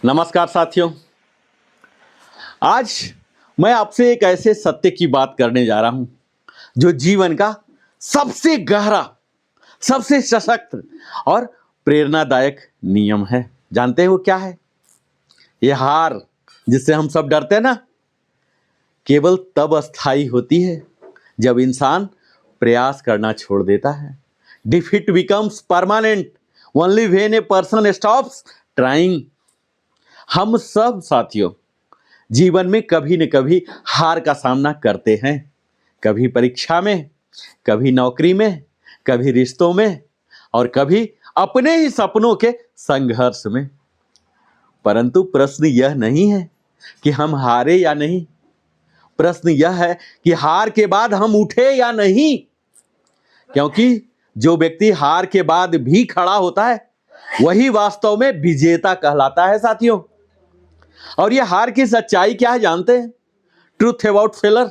नमस्कार साथियों। आज मैं आपसे एक ऐसे सत्य की बात करने जा रहा हूं जो जीवन का सबसे गहरा, सबसे सशक्त और प्रेरणादायक नियम है। जानते हैं वो क्या है? ये हार जिससे हम सब डरते हैं ना, केवल तब अस्थाई होती है जब इंसान प्रयास करना छोड़ देता है। Defeat becomes permanent only when a person stops trying. हम सब साथियों जीवन में कभी न कभी हार का सामना करते हैं। कभी परीक्षा में, कभी नौकरी में, कभी रिश्तों में और कभी अपने ही सपनों के संघर्ष में। परंतु प्रश्न यह नहीं है कि हम हारे या नहीं। प्रश्न यह है कि हार के बाद हम उठे या नहीं। क्योंकि जो व्यक्ति हार के बाद भी खड़ा होता है वही वास्तव में विजेता कहलाता है साथियों। और ये हार की सच्चाई क्या है जानते हैं? Truth about failure.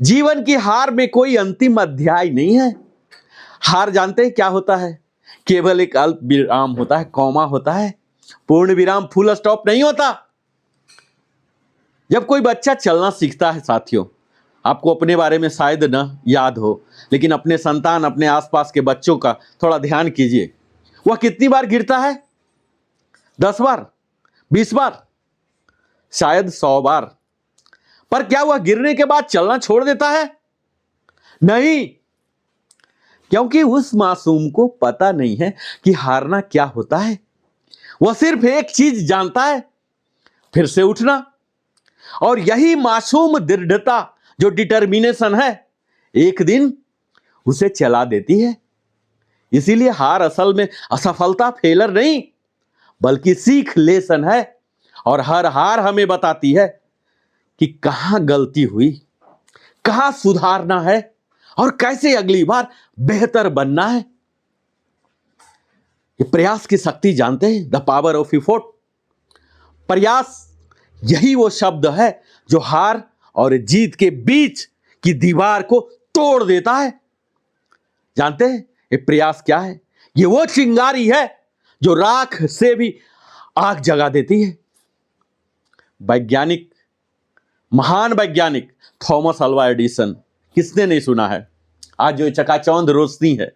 जीवन की हार में कोई अंतिम अध्याय नहीं है। हार जानते हैं क्या होता है? केवल एक अल्प विराम होता है, कॉमा होता है। पूर्ण विराम, फुल स्टॉप नहीं होता। जब कोई बच्चा चलना सीखता है साथियों, आपको अपने बारे में शायद न याद हो, लेकिन अपने संतान, अपने आसपास के बच्चों का थोड़ा ध्यान कीजिए। वह कितनी बार गिरता है? 10 बार, 20 बार, शायद 100 बार। पर क्या वह गिरने के बाद चलना छोड़ देता है? नहीं, क्योंकि उस मासूम को पता नहीं है कि हारना क्या होता है। वह सिर्फ एक चीज जानता है, फिर से उठना। और यही मासूम दृढ़ता, जो डिटर्मिनेशन है, एक दिन उसे चला देती है। इसीलिए हार असल में असफलता, फेलर नहीं, बल्कि सीख, लेसन है। और हर हार हमें बताती है कि कहां गलती हुई, कहां सुधारना है और कैसे अगली बार बेहतर बनना है। ये प्रयास की शक्ति जानते हैं? The power of effort. प्रयास यही वो शब्द है जो हार और जीत के बीच की दीवार को तोड़ देता है। जानते हैं ये प्रयास क्या है? ये वो चिंगारी है जो राख से भी आग जगा देती है। वैज्ञानिक, महान वैज्ञानिक थॉमस अल्वा एडिसन, किसने नहीं सुना है? आज जो चकाचौंध रोशनी है,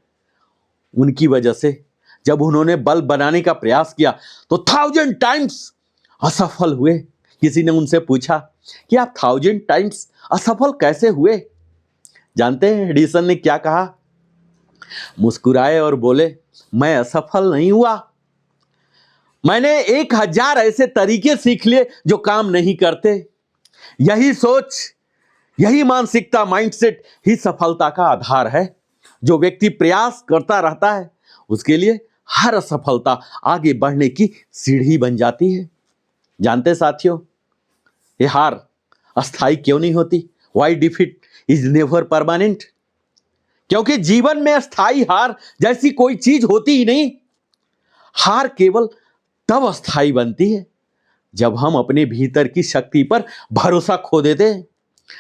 उनकी वजह से जब उन्होंने बल्ब बनाने का प्रयास किया तो 1000 टाइम्स असफल हुए। किसी ने उनसे पूछा कि आप 1000 टाइम्स असफल कैसे हुए? जानते हैं एडिसन ने क्या कहा? मुस्कुराए और बोले, मैं असफल नहीं हुआ, मैंने 1000 ऐसे तरीके सीख लिए जो काम नहीं करते। यही सोच, यही मानसिकता, माइंडसेट ही सफलता का आधार है। जो व्यक्ति प्रयास करता रहता है उसके लिए हर असफलता आगे बढ़ने की सीढ़ी बन जाती है। जानते साथियों, ये हार अस्थाई क्यों नहीं होती? Why defeat is never permanent. क्योंकि जीवन में अस्थाई हार जैसी कोई चीज होती ही नहीं। हार केवल तब अस्थाई बनती है जब हम अपने भीतर की शक्ति पर भरोसा खो देते हैं।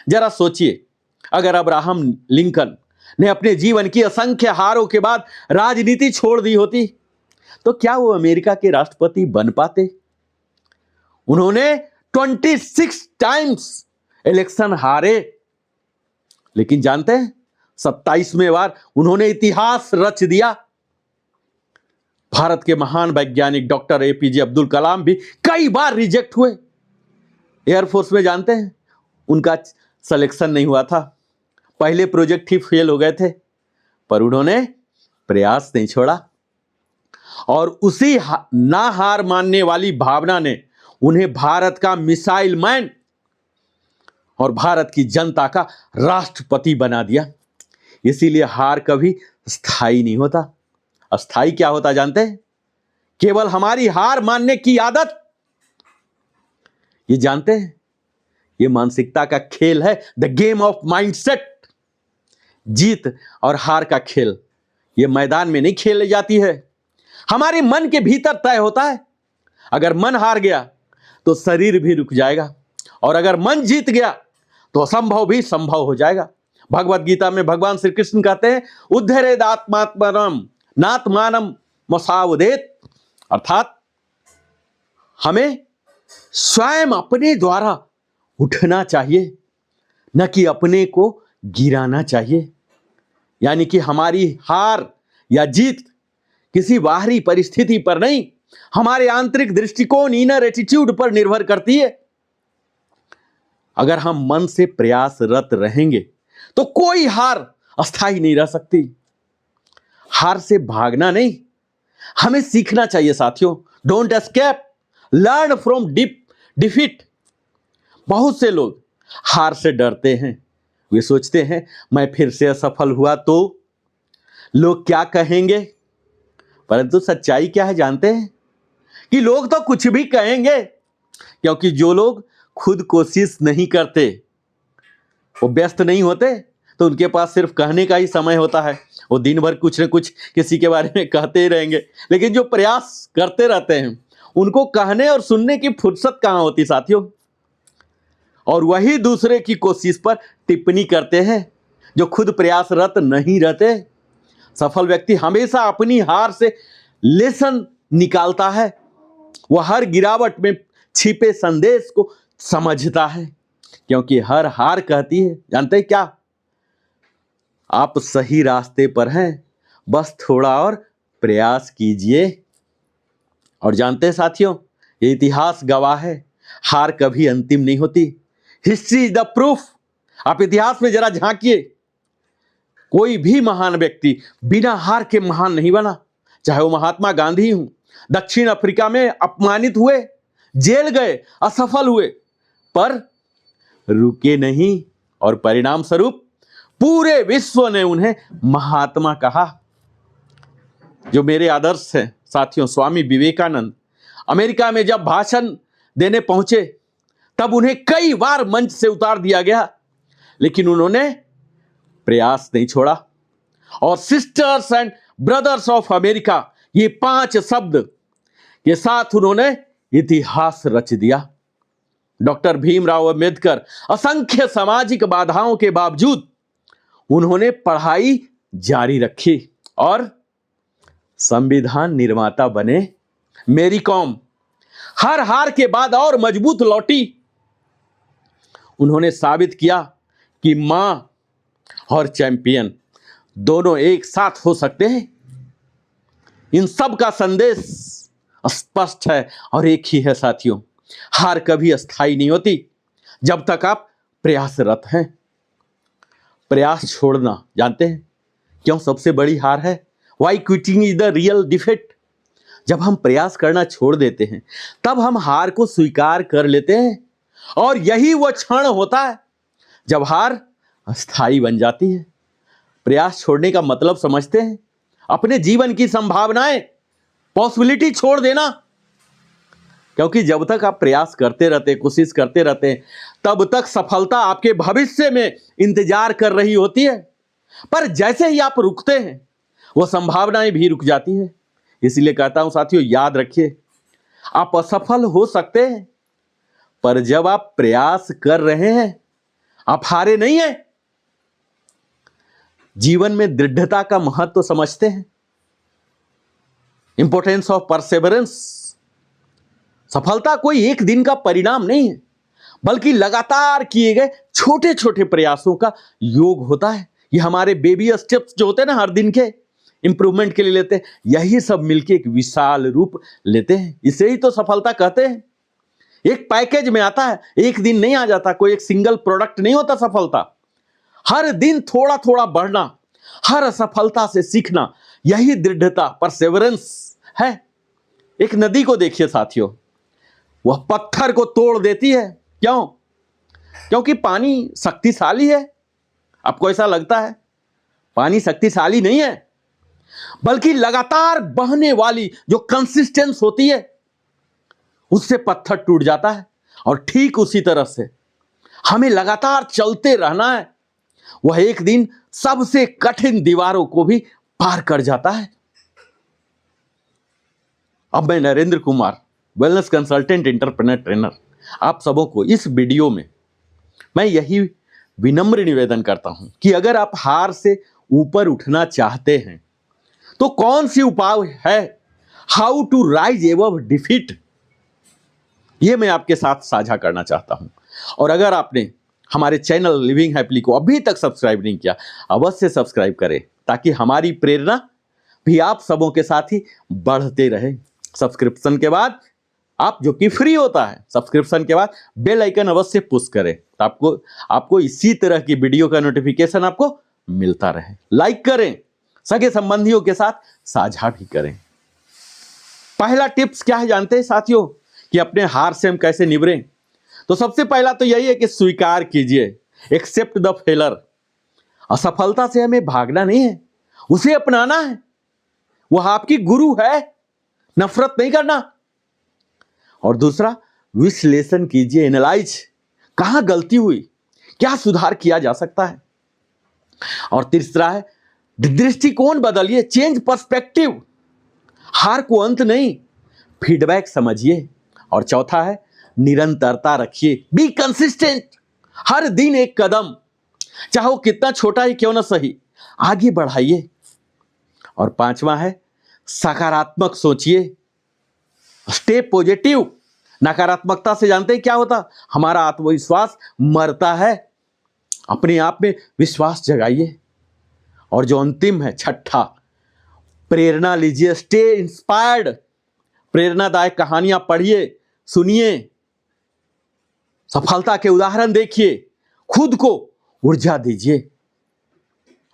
जरा सोचिए, अगर अब्राहम लिंकन ने अपने जीवन की असंख्य हारों के बाद राजनीति छोड़ दी होती तो क्या वो अमेरिका के राष्ट्रपति बन पाते? उन्होंने 26 टाइम्स इलेक्शन हारे, लेकिन जानते हैं 27वें बार उन्होंने इतिहास रच दिया। भारत के महान वैज्ञानिक डॉक्टर एपीजे अब्दुल कलाम भी कई बार रिजेक्ट हुए। एयरफोर्स में जानते हैं उनका सिलेक्शन नहीं हुआ था, पहले प्रोजेक्ट ही फेल हो गए थे, पर उन्होंने प्रयास नहीं छोड़ा। और उसी ना हार मानने वाली भावना ने उन्हें भारत का मिसाइल मैन और भारत की जनता का राष्ट्रपति बना दिया। इसीलिए हार कभी स्थायी नहीं होता। अस्थाई क्या होता जानते हैं? केवल हमारी हार मानने की आदत। ये जानते हैं, ये मानसिकता का खेल है, द गेम ऑफ माइंडसेट। जीत और हार का खेल ये मैदान में नहीं खेली जाती है, हमारे मन के भीतर तय होता है। अगर मन हार गया तो शरीर भी रुक जाएगा, और अगर मन जीत गया तो असंभव भी संभव हो जाएगा। भगवत गीता में भगवान श्री कृष्ण कहते हैं, उद्धरेदात्मात्मनम नात्मानम मसावदेत, अर्थात हमें स्वयं अपने द्वारा उठना चाहिए, न कि अपने को गिराना चाहिए। यानी कि हमारी हार या जीत किसी बाहरी परिस्थिति पर नहीं, हमारे आंतरिक दृष्टिकोण, इनर एटीट्यूड पर निर्भर करती है। अगर हम मन से प्रयासरत रहेंगे तो कोई हार अस्थायी नहीं रह सकती। हार से भागना नहीं, हमें सीखना चाहिए साथियों। Don't escape, learn from defeat. बहुत से लोग हार से डरते हैं। वे सोचते हैं मैं फिर से असफल हुआ तो लोग क्या कहेंगे। परंतु सच्चाई क्या है जानते हैं कि लोग तो कुछ भी कहेंगे, क्योंकि जो लोग खुद कोशिश नहीं करते, वो व्यस्त नहीं होते, तो उनके पास सिर्फ कहने का ही समय होता है। वो दिन भर कुछ न कुछ किसी के बारे में कहते ही रहेंगे। लेकिन जो प्रयास करते रहते हैं उनको कहने और सुनने की फुर्सत कहाँ होती साथियों। और वही दूसरे की कोशिश पर टिप्पणी करते हैं जो खुद प्रयासरत नहीं रहते। सफल व्यक्ति हमेशा अपनी हार से लेसन निकालता है। वह हर गिरावट में छिपे संदेश को समझता है, क्योंकि हर हार कहती है जानते हैं क्या, आप सही रास्ते पर हैं, बस थोड़ा और प्रयास कीजिए। और जानते हैं साथियों, ये इतिहास गवाह है, हार कभी अंतिम नहीं होती। History is the proof. आप इतिहास में जरा झांकिए, कोई भी महान व्यक्ति बिना हार के महान नहीं बना। चाहे वो महात्मा गांधी हूं, दक्षिण अफ्रीका में अपमानित हुए, जेल गए, असफल हुए, पर रुके नहीं, और परिणाम स्वरूप पूरे विश्व ने उन्हें महात्मा कहा। जो मेरे आदर्श हैं साथियों, स्वामी विवेकानंद अमेरिका में जब भाषण देने पहुंचे तब उन्हें कई बार मंच से उतार दिया गया, लेकिन उन्होंने प्रयास नहीं छोड़ा। और sisters and brothers of America, ये 5 शब्द के साथ उन्होंने इतिहास रच दिया। डॉक्टर भीमराव अंबेडकर असंख्य सामाजिक बाधाओं के बावजूद उन्होंने पढ़ाई जारी रखी और संविधान निर्माता बने। मेरी कॉम हर हार के बाद और मजबूत लौटी। उन्होंने साबित किया कि मां और चैंपियन दोनों एक साथ हो सकते हैं। इन सब का संदेश स्पष्ट है और एक ही है साथियों, हार कभी अस्थायी नहीं होती जब तक आप प्रयासरत हैं। प्रयास छोड़ना जानते हैं क्यों सबसे बड़ी हार है? Why quitting is the real defeat. जब हम प्रयास करना छोड़ देते हैं तब हम हार को स्वीकार कर लेते हैं, और यही वो क्षण होता है जब हार अस्थायी बन जाती है। प्रयास छोड़ने का मतलब समझते हैं? अपने जीवन की संभावनाएं, पॉसिबिलिटी छोड़ देना। क्योंकि जब तक आप प्रयास करते रहते, कोशिश करते रहते हैं, तब तक सफलता आपके भविष्य में इंतजार कर रही होती है। पर जैसे ही आप रुकते हैं वो संभावनाएं भी रुक जाती है। इसलिए कहता हूं साथियों, याद रखिए, आप असफल हो सकते हैं, पर जब आप प्रयास कर रहे हैं आप हारे नहीं हैं। जीवन में दृढ़ता का महत्व समझते हैं? Importance of Perseverance. सफलता कोई एक दिन का परिणाम नहीं है, बल्कि लगातार किए गए छोटे छोटे प्रयासों का योग होता है। ये हमारे बेबी स्टेप्स जो होते हैं ना, हर दिन के इंप्रूवमेंट के लिए लेते हैं, यही सब मिलके एक विशाल रूप लेते हैं। इसे ही तो सफलता कहते हैं। एक पैकेज में आता है, एक दिन नहीं आ जाता। कोई एक सिंगल प्रोडक्ट नहीं होता सफलता। हर दिन थोड़ा थोड़ा बढ़ना, हर असफलता से सीखना, यही दृढ़ता, परसेवरेंस है। एक नदी को देखिए साथियों, वह पत्थर को तोड़ देती है। क्यों? क्योंकि पानी शक्तिशाली है। आपको ऐसा लगता है? पानी शक्तिशाली नहीं है, बल्कि लगातार बहने वाली जो कंसिस्टेंस होती है उससे पत्थर टूट जाता है। और ठीक उसी तरह से हमें लगातार चलते रहना है। वह एक दिन सबसे कठिन दीवारों को भी पार कर जाता है। अब मैं Narendra Kumar, wellness consultant, entrepreneur trainer, आप सबों को इस वीडियो में मैं यही विनम्र निवेदन करता हूं कि अगर आप हार से ऊपर उठना चाहते हैं तो कौन सी उपाय है how to rise above defeat. ये मैं आपके साथ साझा करना चाहता हूं। और अगर आपने हमारे चैनल लिविंग हैप्पीली को अभी तक सब्सक्राइब नहीं किया, अवश्य सब्सक्राइब करें, ताकि हमारी प्रेरणा भी आप सबों के साथ ही बढ़ते रहे। सब्सक्रिप्शन के बाद आप, जो कि फ्री होता है, सब्सक्रिप्शन के बाद बेल आइकन अवश्य पुश करें, तो आपको इसी तरह की वीडियो का नोटिफिकेशन आपको मिलता रहे। लाइक करें, सगे संबंधियों के साथ साझा भी करें। पहला टिप्स क्या है जानते हैं साथियों, कि अपने हार से हम कैसे निबरें? तो सबसे पहला तो यही है कि स्वीकार कीजिए, एक्सेप्ट द फेलर। असफलता से हमें भागना नहीं है, उसे अपनाना है। वह आपकी गुरु है, नफरत नहीं करना। और दूसरा, विश्लेषण कीजिए, एनालाइज, कहां गलती हुई, क्या सुधार किया जा सकता है। और तीसरा है, दृष्टिकोण बदलिए, चेंज पर्सपेक्टिव। हार को अंत नहीं, फीडबैक समझिए। और चौथा है, निरंतरता रखिए, बी कंसिस्टेंट। हर दिन एक कदम, चाहे वो कितना छोटा ही क्यों ना सही, आगे बढ़ाइए। और पांचवा है, सकारात्मक सोचिए, स्टे पॉजिटिव। नकारात्मकता से जानते हैं क्या होता? हमारा आत्मविश्वास मरता है। अपने आप में विश्वास जगाइए। और जो अंतिम है, छठा, प्रेरणा लीजिए, स्टे इंस्पायर्ड। प्रेरणादायक कहानियां पढ़िए, सुनिए, सफलता के उदाहरण देखिए, खुद को ऊर्जा दीजिए।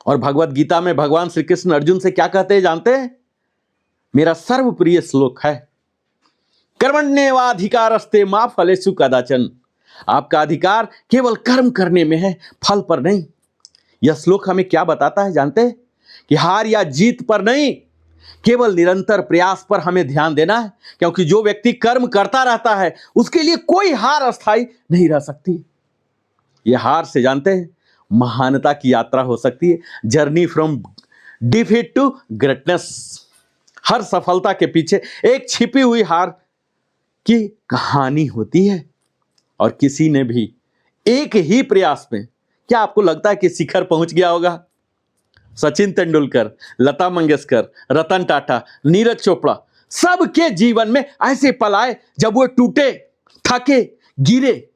और भगवत गीता में भगवान श्री कृष्ण अर्जुन से क्या कहते हैं जानते हैं? मेरा सर्वप्रिय श्लोक है, कर्मण्येवाधिकारस्ते मा फलेषु कदाचन। आपका अधिकार केवल कर्म करने में है, फल पर नहीं। यह श्लोक हमें क्या बताता है जानते हैं? कि हार या जीत पर नहीं, केवल निरंतर प्रयास पर हमें ध्यान देना है। क्योंकि जो व्यक्ति कर्म करता रहता है, उसके लिए कोई हार अस्थायी नहीं रह सकती। यह हार से जानते हैं, महानता की यात्रा हो सकती है, journey from defeat to greatness. हर सफलता के पीछे एक छिपी हुई हार की कहानी होती है। और किसी ने भी एक ही प्रयास में, क्या आपको लगता है कि शिखर पहुंच गया होगा? सचिन तेंदुलकर, लता मंगेशकर, रतन टाटा, नीरज चोपड़ा, सबके जीवन में ऐसे पल आए जब वो टूटे, थके, गिरे,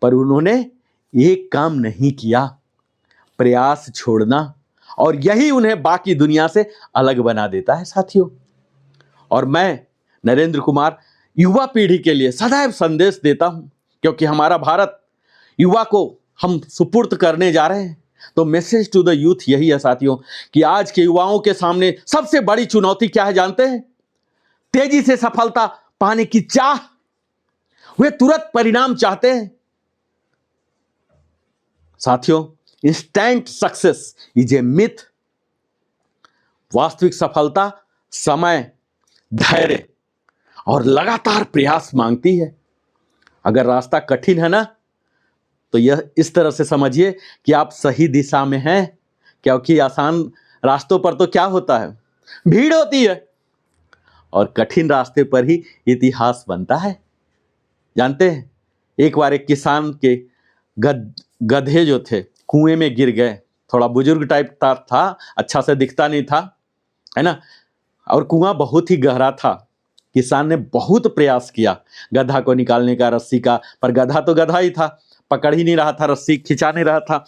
पर उन्होंने एक काम नहीं किया, प्रयास छोड़ना। और यही उन्हें बाकी दुनिया से अलग बना देता है साथियों। और मैं नरेंद्र कुमार युवा पीढ़ी के लिए सदैव संदेश देता हूं, क्योंकि हमारा भारत युवा को हम सुपुर्द करने जा रहे हैं। तो मैसेज टू द यूथ यही है साथियों, कि आज के युवाओं के सामने सबसे बड़ी चुनौती क्या है जानते हैं? तेजी से सफलता पाने की चाह। वे तुरंत परिणाम चाहते हैं साथियों। Instant success is a myth. वास्तविक सफलता समय, धैर्य और लगातार प्रयास मांगती है। अगर रास्ता कठिन है ना, तो यह इस तरह से समझिए कि आप सही दिशा में हैं। क्योंकि आसान रास्तों पर तो क्या होता है? भीड़ होती है। और कठिन रास्ते पर ही इतिहास बनता है। जानते हैं, एक बार एक किसान के गधे जो थे कुएं में गिर गए। थोड़ा बुजुर्ग टाइप था, अच्छा से दिखता नहीं था, है ना। और कुआं बहुत ही गहरा था। किसान ने बहुत प्रयास किया गधा को निकालने का, रस्सी का, पर गधा तो गधा ही था, पकड़ ही नहीं रहा था, रस्सी खिंचा नहीं रहा था।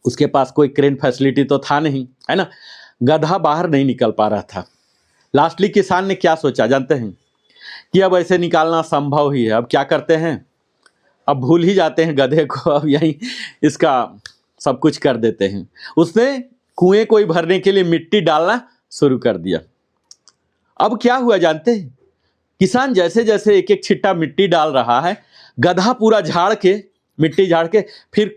उसके पास कोई क्रेन फैसिलिटी तो था नहीं, है ना। गधा बाहर नहीं निकल पा रहा था। लास्टली किसान ने क्या सोचा जानते हैं? कि अब ऐसे निकालना संभव ही है। अब क्या करते हैं? अब भूल ही जाते हैं गधे को, अब यहीं इसका सब कुछ कर देते हैं। उसने कुएं को भरने के लिए मिट्टी डालना शुरू कर दिया। अब क्या हुआ जानते हैं? किसान जैसे जैसे एक एक छिट्टा मिट्टी डाल रहा है, गधा पूरा झाड़ के, मिट्टी झाड़ के फिर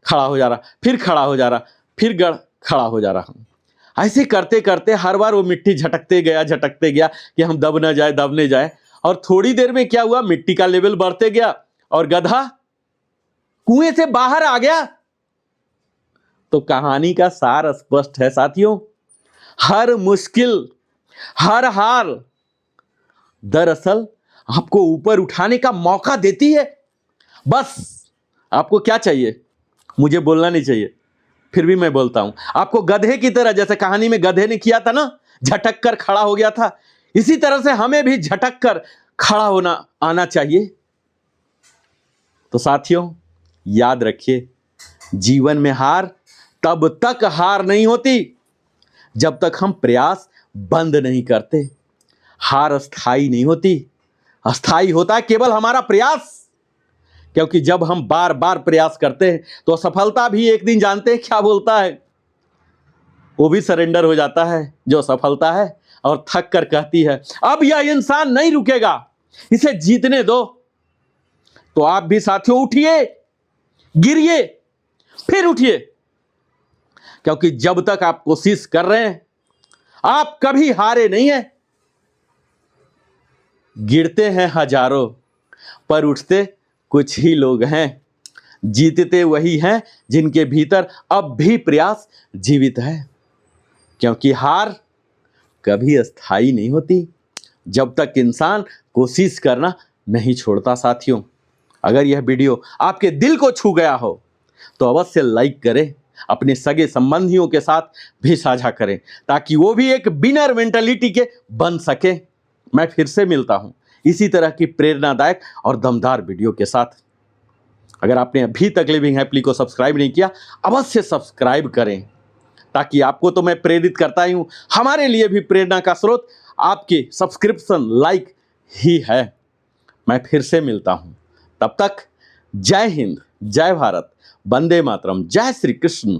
खड़ा हो जा रहा, फिर खड़ा हो जा रहा, फिर खड़ा हो जा रहा। ऐसे करते करते हर बार वो मिट्टी झटकते गया कि हम दब न जाए। और थोड़ी देर में क्या हुआ? मिट्टी का लेवल बढ़ते गया और गधा कुएं से बाहर आ गया। तो कहानी का सार स्पष्ट है साथियों। हर मुश्किल, हर हार दरअसल आपको ऊपर उठाने का मौका देती है। बस आपको क्या चाहिए? मुझे बोलना नहीं चाहिए, फिर भी मैं बोलता हूं। आपको गधे की तरह, जैसे कहानी में गधे ने किया था ना, झटक कर खड़ा हो गया था, इसी तरह से हमें भी झटक कर खड़ा होना आना चाहिए। तो साथियों, याद रखिए, जीवन में हार तब तक हार नहीं होती जब तक हम प्रयास बंद नहीं करते। हार अस्थाई नहीं होती, अस्थाई होता है केवल हमारा प्रयास। क्योंकि जब हम बार बार प्रयास करते हैं तो असफलता भी एक दिन जानते हैं क्या बोलता है, वो भी सरेंडर हो जाता है जो सफलता है, और थक कर कहती है अब यह इंसान नहीं रुकेगा, इसे जीतने दो। तो आप भी साथियों उठिए, गिरिए, फिर उठिए, क्योंकि जब तक आप कोशिश कर रहे हैं आप कभी हारे नहीं हैं। गिरते हैं हजारों पर उठते कुछ ही लोग हैं, जीतते वही हैं जिनके भीतर अब भी प्रयास जीवित है। क्योंकि हार कभी अस्थाई नहीं होती जब तक इंसान कोशिश करना नहीं छोड़ता। साथियों, अगर यह वीडियो आपके दिल को छू गया हो तो अवश्य लाइक करें, अपने सगे संबंधियों के साथ भी साझा करें, ताकि वो भी एक विनर मेंटालिटी के बन सके। मैं फिर से मिलता हूं इसी तरह की प्रेरणादायक और दमदार वीडियो के साथ। अगर आपने अभी तक लिविंग हैप्पीली को सब्सक्राइब नहीं किया, अवश्य सब्सक्राइब करें, ताकि आपको तो मैं प्रेरित करता ही हूं, हमारे लिए भी प्रेरणा का स्रोत आपके सब्सक्रिप्शन लाइक ही है। मैं फिर से मिलता हूं, तब तक जय हिंद, जय भारत, वंदे मातरम, जय श्री कृष्ण।